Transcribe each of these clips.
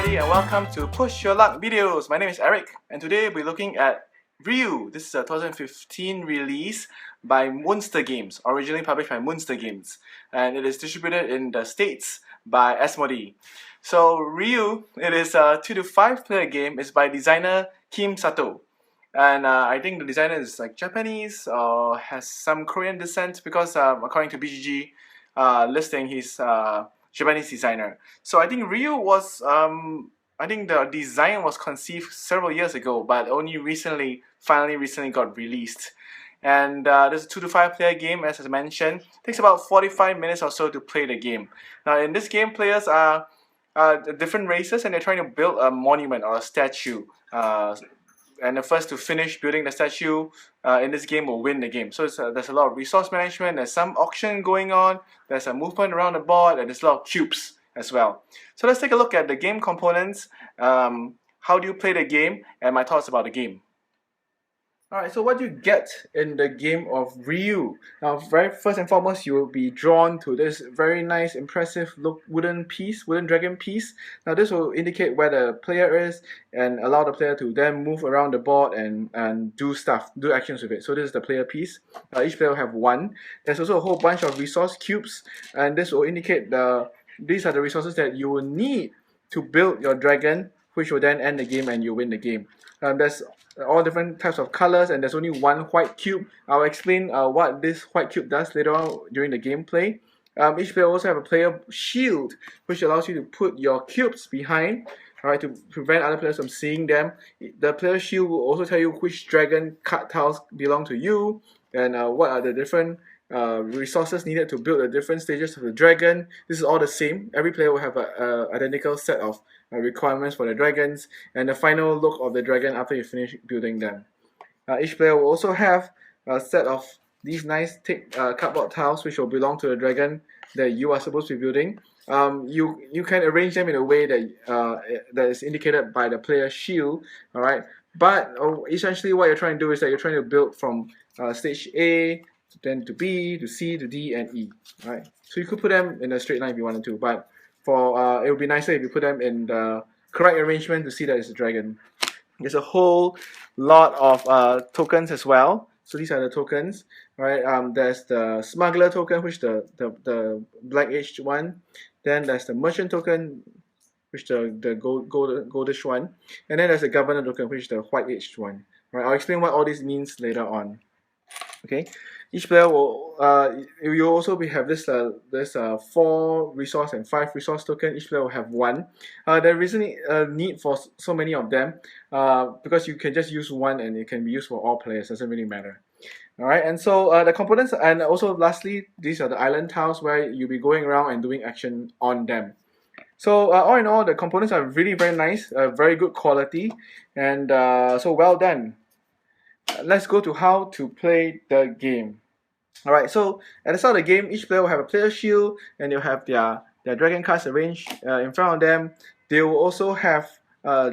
everybody, and welcome to Push Your Luck videos. My name is Eric, and today we're looking at RYU. This is a 2015 release by Moonster Games, originally published by Moonster Games, and it is distributed in the States by Asmodee. So RYU, it is a 2 to 5 player game. It's by designer Kim Sato, and I think the designer is like Japanese or has some Korean descent because according to BGG listing, he's Japanese designer. So I think RYU was, I think the design was conceived several years ago, but only finally recently got released. And this is a 2 to 5 player game, as I mentioned. It takes about 45 minutes or so to play the game. Now in this game, players are different races, and they're trying to build a monument or a statue. And the first to finish building the statue in this game will win the game. So there's a lot of resource management, there's some auction going on, there's a movement around the board, and there's a lot of cubes as well. So let's take a look at the game components, how do you play the game, and my thoughts about the game. Alright, so what do you get in the game of RYU? Now, first and foremost, you will be drawn to this very nice, impressive wooden dragon piece. Now, this will indicate where the player is and allow the player to then move around the board and do actions with it. So this is the player piece. Each player will have one. There's also a whole bunch of resource cubes, and this will indicate these are the resources that you will need to build your dragon, which will then end the game and you win the game. There's all different types of colors, and there's only one white cube. I'll explain what this white cube does later on during the gameplay. Each player also have a player shield, which allows you to put your cubes behind, alright, to prevent other players from seeing them. The player shield will also tell you which dragon card tiles belong to you, and what are the different resources needed to build the different stages of the dragon. This is all the same. Every player will have an identical set of requirements for the dragons, and the final look of the dragon after you finish building them. Each player will also have a set of these nice thick cardboard tiles which will belong to the dragon that you are supposed to be building. You can arrange them in a way that that is indicated by the player shield, alright? But essentially what you're trying to do is that you're trying to build from stage A, then to B, to C, to D, and E. Right? So you could put them in a straight line if you wanted to, but for it would be nicer if you put them in the correct arrangement to see that it's a dragon. There's a whole lot of tokens as well. So these are the tokens, right? There's the smuggler token, which the black-edged one. Then there's the merchant token, which the goldish one, and then there's the governor token, which is the white-edged one. Right? I'll explain what all this means later on. Okay. Each player will you also have this 4 resource and 5 resource token. Each player will have one. There isn't a need for so many of them because you can just use one and it can be used for all players. Doesn't really matter. Alright, and so the components, and also lastly, these are the island tiles where you'll be going around and doing action on them. So all in all, the components are really very nice, very good quality, and so well done. Let's go to how to play the game. Alright, so at the start of the game, each player will have a player shield, and they'll have their dragon cards arranged in front of them. They will also have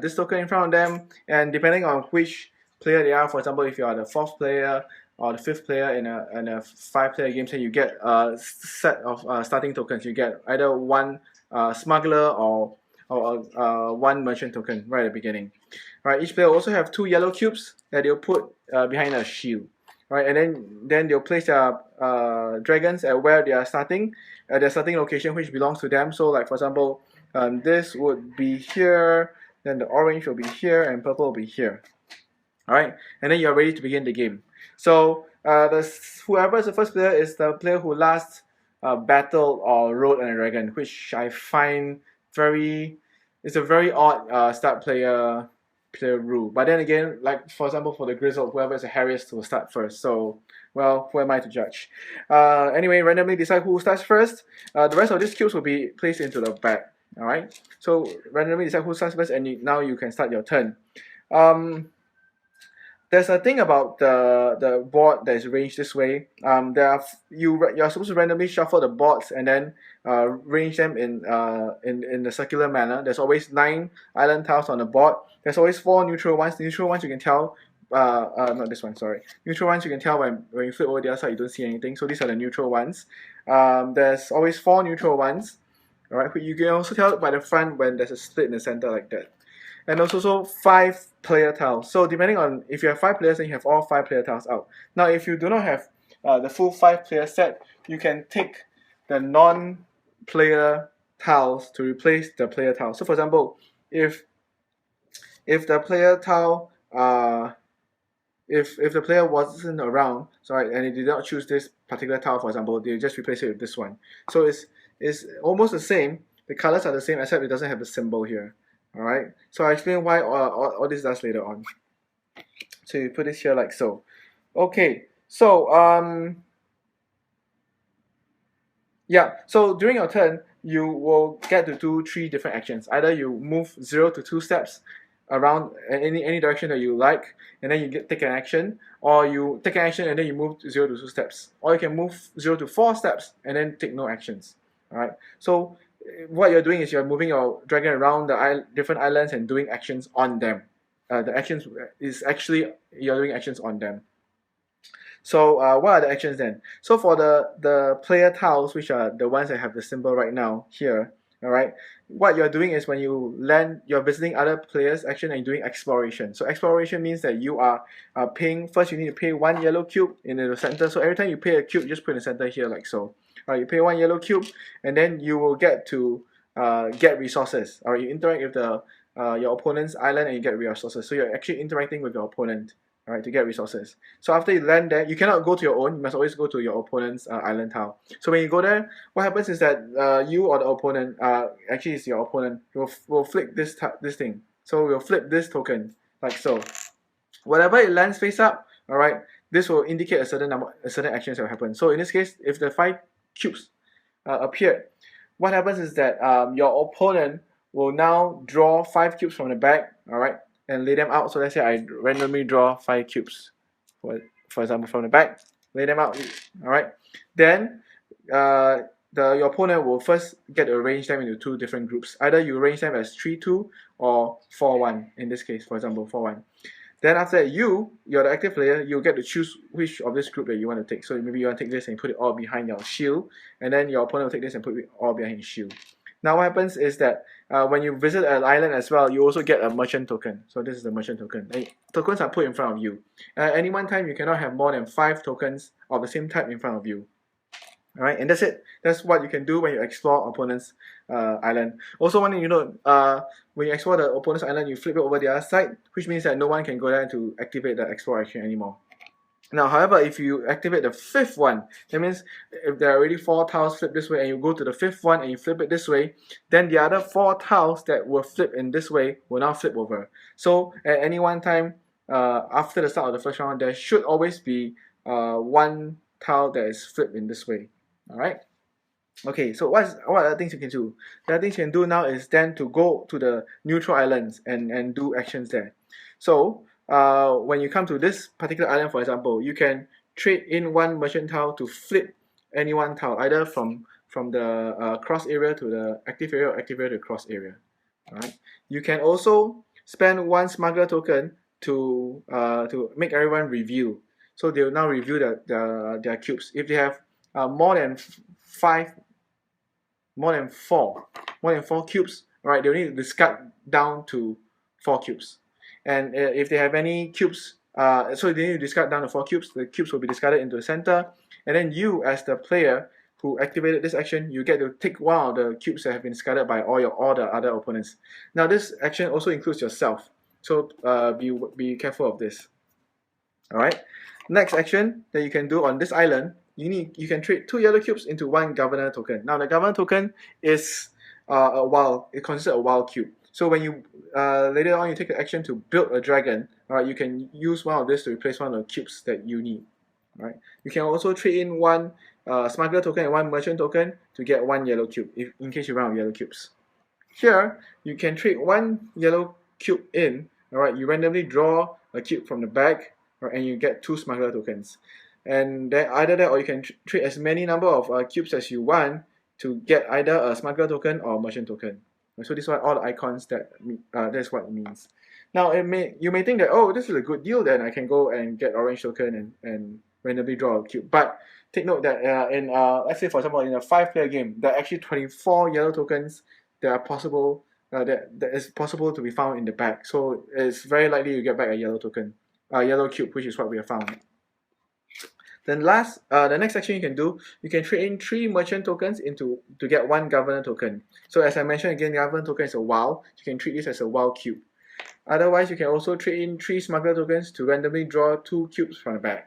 this token in front of them, and depending on which player they are, for example, if you are the 4th player or the 5th player in a 5-player game, then you get a set of starting tokens. You get either one smuggler or one merchant token right at the beginning. Right, each player will also have 2 yellow cubes that they'll put behind a shield. Right, and then they'll place their dragons at where they are starting, at their starting location, which belongs to them. So, like for example, this would be here, then the orange will be here, and purple will be here. Alright, and then you're ready to begin the game. So, whoever is the first player is the player who last battled or rode on a dragon, which I find it's a very odd start player rule. But then again, like for example, for the Grizzled, whoever is a Harriest will start first. So, well, who am I to judge? Anyway, randomly decide who starts first. The rest of these cubes will be placed into the bag. Alright, so randomly decide who starts first, and now you can start your turn. There's a thing about the board that is arranged this way. You're supposed to randomly shuffle the boards and then arrange them in a circular manner. There's always 9 island tiles on the board. There's always 4 neutral ones. The neutral ones you can tell. Not this one. Sorry. Neutral ones you can tell when you flip over the other side you don't see anything. So these are the neutral ones. There's always 4 neutral ones. Alright, you can also tell by the front when there's a split in the center like that. And also 5 player tiles. So depending on if you have 5 players, then you have all 5 player tiles out. Now if you do not have the full 5 player set, you can take the non-player tiles to replace the player tile. So for example, if the player tile if the player wasn't around, sorry, and he did not choose this particular tile, for example, they just replace it with this one. So it's almost the same. The colors are the same, except it doesn't have the symbol here. Alright, so I'll explain why all this does later on. So you put this here like so. Okay, so yeah, so during your turn, you will get to do 3 different actions. Either you move 0 to 2 steps around any direction that you like, and then you take an action, or you take an action and then you move 0 to 2 steps, or you can move 0 to 4 steps and then take no actions. Alright, so what you're doing is you're moving your dragon around the different islands and doing actions on them. The actions is actually you're doing actions on them. So what are the actions then? So for the player tiles, which are the ones that have the symbol right now here, alright, what you're doing is when you land, you're visiting other players' action and doing exploration. So exploration means that you are paying, first you need to pay 1 yellow cube in the center. So every time you pay a cube, just put in the center here like so. Alright, you pay 1 yellow cube and then you will get to get resources. Alright, you interact with the your opponent's island and you get resources. So you're actually interacting with your opponent. Alright, to get resources. So after you land there, you cannot go to your own, you must always go to your opponent's island tile. So when you go there, what happens is that you or the opponent, actually it's your opponent, will flip this thing. So we'll flip this token, like so. Whatever it lands face up, alright, this will indicate a certain actions that will happen. So in this case, if the 5 cubes appear, what happens is that your opponent will now draw 5 cubes from the back, alright, and lay them out. So let's say I randomly draw 5 cubes, for example, from the back, lay them out, alright. Then your opponent will first get to arrange them into 2 different groups. Either you arrange them as 3-2 or 4-1, in this case, for example, 4-1. Then after that, you're the active player, you get to choose which of this group that you want to take. So maybe you want to take this and put it all behind your shield, and then your opponent will take this and put it all behind his shield. Now what happens is that when you visit an island as well, you also get a merchant token. So this is the merchant token. Tokens are put in front of you. At any one time, you cannot have more than 5 tokens of the same type in front of you. Alright, and that's it. That's what you can do when you explore opponent's island. Also, one thing you know, when you explore the opponent's island, you flip it over the other side, which means that no one can go there to activate the explore action anymore. Now, however, if you activate the 5th one, that means if there are already 4 tiles flipped this way and you go to the 5th one and you flip it this way, then the other 4 tiles that were flipped in this way will now flip over. So at any one time, after the start of the first round, there should always be 1 tile that is flipped in this way. Alright? Okay, so what are the things you can do? The other things you can do now is then to go to the neutral islands and do actions there. So when you come to this particular island, for example, you can trade in 1 merchant tile to flip any 1 tile, either from the cross area to the active area or active area to cross area. Alright. You can also spend 1 smuggler token to make everyone review. So they will now review their cubes. If they have more than 4 cubes, right, they'll need to discard down to 4 cubes. And if they have any cubes, so they need to discard down to 4 cubes, the cubes will be discarded into the center. And then you, as the player who activated this action, you get to take 1 of the cubes that have been discarded by all the other opponents. Now this action also includes yourself, so be careful of this. Alright. Next action that you can do on this island, you can trade 2 yellow cubes into 1 governor token. Now the governor token is it consists of a wild cube. So when you later on you take the action to build a dragon, alright, you can use 1 of this to replace 1 of the cubes that you need. Alright. You can also trade in 1 smuggler token and 1 merchant token to get 1 yellow cube, in case you run out of yellow cubes. Here you can trade 1 yellow cube in. Alright, you randomly draw a cube from the bag, right, and you get 2 smuggler tokens. And then either that, or you can trade as many number of cubes as you want to get either a smuggler token or a merchant token. So this is what all the icons that's what it means. Now you may think that, oh, this is a good deal, then I can go and get orange token and randomly draw a cube. But take note that in let's say for example in a 5-player game, there are actually 24 yellow tokens that are possible that is possible to be found in the bag. So it's very likely you get back a yellow token, a yellow cube, which is what we have found. Then the next section you can do, you can trade in 3 merchant tokens to get 1 governor token. So as I mentioned again, governor token is a WoW. You can treat this as a WoW cube. Otherwise, you can also trade in 3 smuggler tokens to randomly draw 2 cubes from the bag.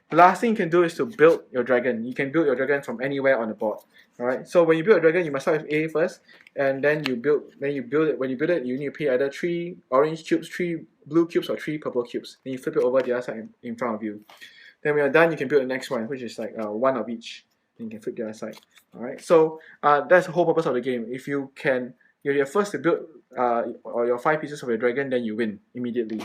The last thing you can do is to build your dragon. You can build your dragon from anywhere on the board. Alright, so when you build a dragon, you must start with A first, and then you build it. When you build it, you need to pay either 3 orange cubes, 3 blue cubes, or 3 purple cubes. Then you flip it over the other side in front of you. Then when you're done, you can build the next one, which is like 1 of each. Then you can flip the other side. Alright, so that's the whole purpose of the game. If you're first to build or your 5 pieces of your dragon, then you win immediately.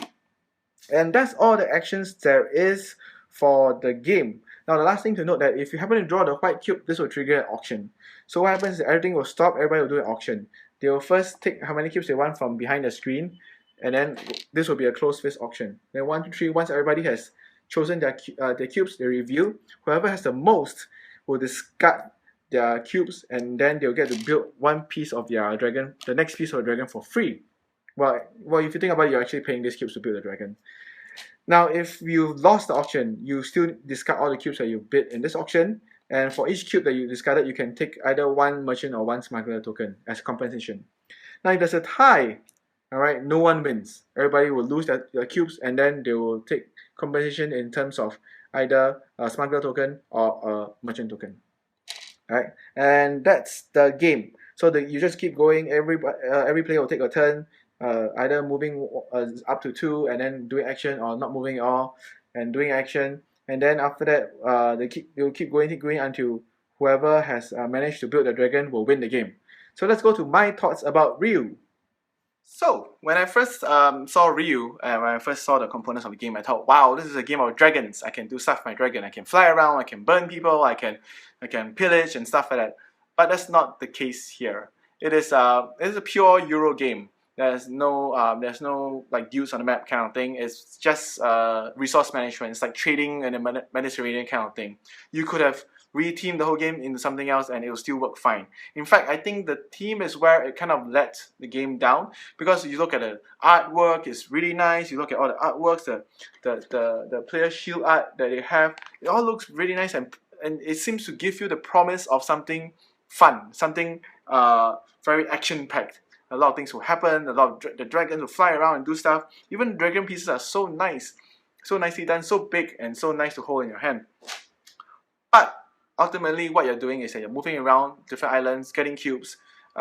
And that's all the actions there is for the game. Now the last thing to note, that if you happen to draw the white cube, this will trigger an auction. So what happens is everything will stop, everybody will do an auction. They will first take how many cubes they want from behind the screen, and then this will be a closed fist auction. Then 1, 2, 3, once everybody has chosen their cubes, they review. Whoever has the most will discard their cubes, and then they'll get to build 1 piece of their dragon, the next piece of the dragon, for free. Well, if you think about it, you're actually paying these cubes to build the dragon. Now, if you lost the auction, you still discard all the cubes that you bid in this auction, and for each cube that you discarded, you can take either 1 merchant or 1 smuggler token as compensation. Now, if there's a tie, alright, no one wins. Everybody will lose their cubes, and then they will take compensation in terms of either a smuggler token or a merchant token. Alright, and that's the game. So you just keep going. Every player will take a turn, either moving up to 2 and then doing action, or not moving at all and doing action. And then after that, they will keep going until whoever has managed to build the dragon will win the game. So let's go to my thoughts about RYU. So, when I first saw RYU, when I first saw the components of the game, I thought, wow, this is a game of dragons. I can do stuff with my dragon. I can fly around, I can burn people, I can pillage and stuff like that. But that's not the case here. It is a pure Euro game. There's no like dudes on the map kind of thing. It's just resource management. It's like trading in the Mediterranean kind of thing. You could have reteamed the whole game into something else and it will still work fine. In fact, I think the theme is where it kind of let the game down, because you look at the artwork, it's really nice. You look at all the artworks, the player shield art that they have, it all looks really nice, and it seems to give you the promise of something fun, something very action-packed. A lot of things will happen, a lot of the dragons will fly around and do stuff. Even dragon pieces are so nice, so nicely done, so big and so nice to hold in your hand. But ultimately, what you're doing is that you're moving around different islands, getting cubes,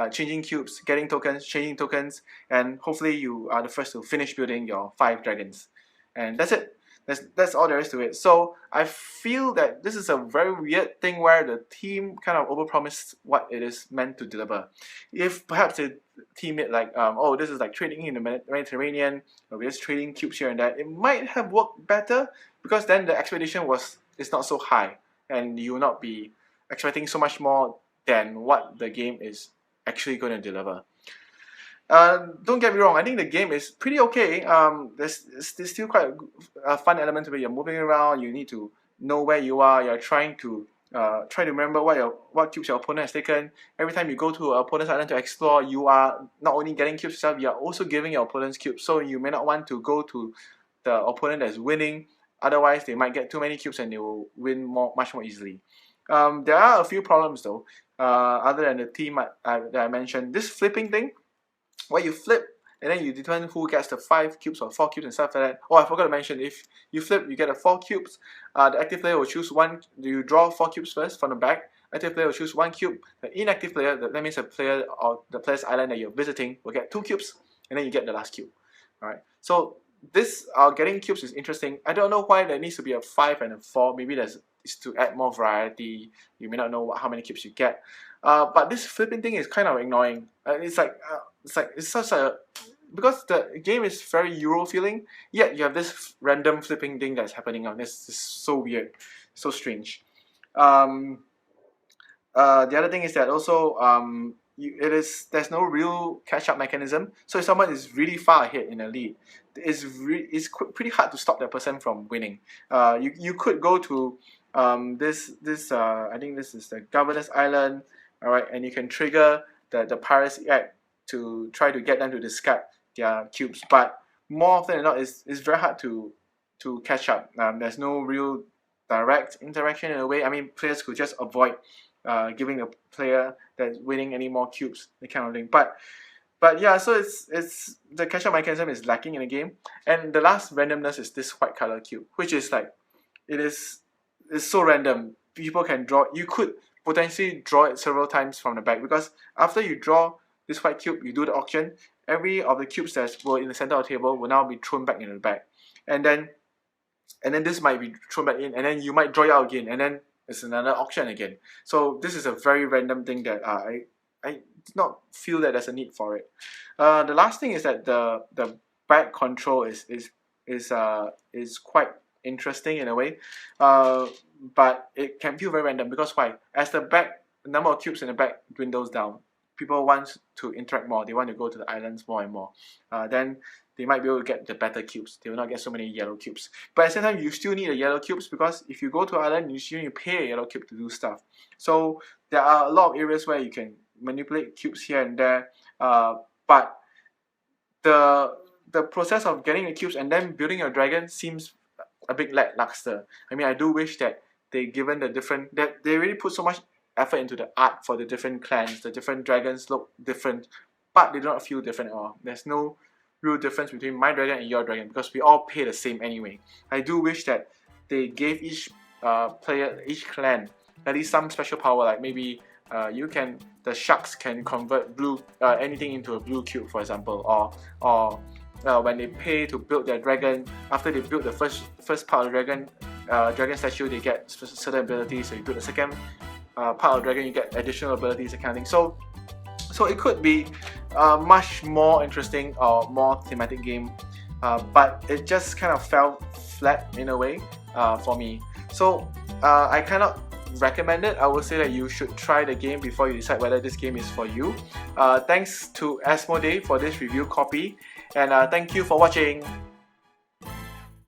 changing cubes, getting tokens, changing tokens, and hopefully you are the first to finish building your 5 dragons. And that's it. That's all there is to it. So I feel that this is a very weird thing where the team kind of overpromised what it is meant to deliver. If perhaps the team it like, oh, this is like trading in the Mediterranean, or we're just trading cubes here and there, it might have worked better, because then the expectation is not so high, and you will not be expecting so much more than what the game is actually going to deliver. Don't get me wrong, I think the game is pretty okay. There's still quite a fun element to it. You're moving around, you need to know where you are, you're trying to remember what cubes your opponent has taken. Every time you go to an opponent's island to explore, you are not only getting cubes yourself, you are also giving your opponent's cubes. So you may not want to go to the opponent that's winning, otherwise they might get too many cubes and they will win much more easily. There are a few problems though, other than the theme that I mentioned. This flipping thing, where you flip and then you determine who gets the 5 cubes or 4 cubes and stuff like that. Oh, I forgot to mention, if you flip, you get the 4 cubes. The active player will choose 1. You draw 4 cubes first from the back. Active player will choose 1 cube. The inactive player, that means the player or the player's island that you're visiting, will get 2 cubes, and then you get the last cube. Alright, so this getting cubes is interesting. I don't know why there needs to be a 5 and a 4. Maybe it's to add more variety. You may not know how many cubes you get. But this flipping thing is kind of annoying. It's such a, because the game is very Euro feeling, yet you have this random flipping thing that's happening on. This is so weird, so strange. The other thing is that also there's no real catch-up mechanism. So if someone is really far ahead in a lead, it's pretty hard to stop that person from winning. You could go to I think this is the Governor's Island. All right, and you can trigger the Piracy Act to try to get them to discard their cubes. But more often than not, it's very hard to catch up. There's no real direct interaction in a way. I mean, players could just avoid giving the player that's winning any more cubes, the kind of thing. But yeah, so it's the catch-up mechanism is lacking in the game, and the last randomness is this white color cube, which is like it's so random. People can draw. You could potentially draw it several times from the back, because after you draw this white cube, you do the auction. Every of the cubes that were in the center of the table will now be thrown back in the back, and then this might be thrown back in, and then you might draw it out again, and then it's another auction again. So this is a very random thing that I did not feel that there's a need for it. The last thing is that the back control is quite interesting in a way, but it can feel very random, because why? As the number of cubes in the back dwindles down, people want to interact more. They want to go to the islands more and more. Then they might be able to get the better cubes. They will not get so many yellow cubes. But at the same time, you still need the yellow cubes, because if you go to an island, you still need to pay a yellow cube to do stuff. So there are a lot of areas where you can manipulate cubes here and there. But the process of getting the cubes and then building your dragon seems a bit lackluster. I mean, I do wish that they really put so much effort into the art for the different clans. The different dragons look different, but they do not feel different at all. There's no real difference between my dragon and your dragon, because we all pay the same anyway. I do wish that they gave each player, each clan, at least some special power, like maybe the sharks can convert anything into a blue cube, for example, or when they pay to build their dragon, after they build the first part of the dragon statue, they get certain abilities. So you build the second part of the dragon, you get additional abilities, that kind of thing. So it could be a much more interesting or more thematic game, but it just kind of fell flat in a way for me. So I cannot recommend it. I would say that you should try the game before you decide whether this game is for you. Thanks to Asmodee for this review copy, and thank you for watching.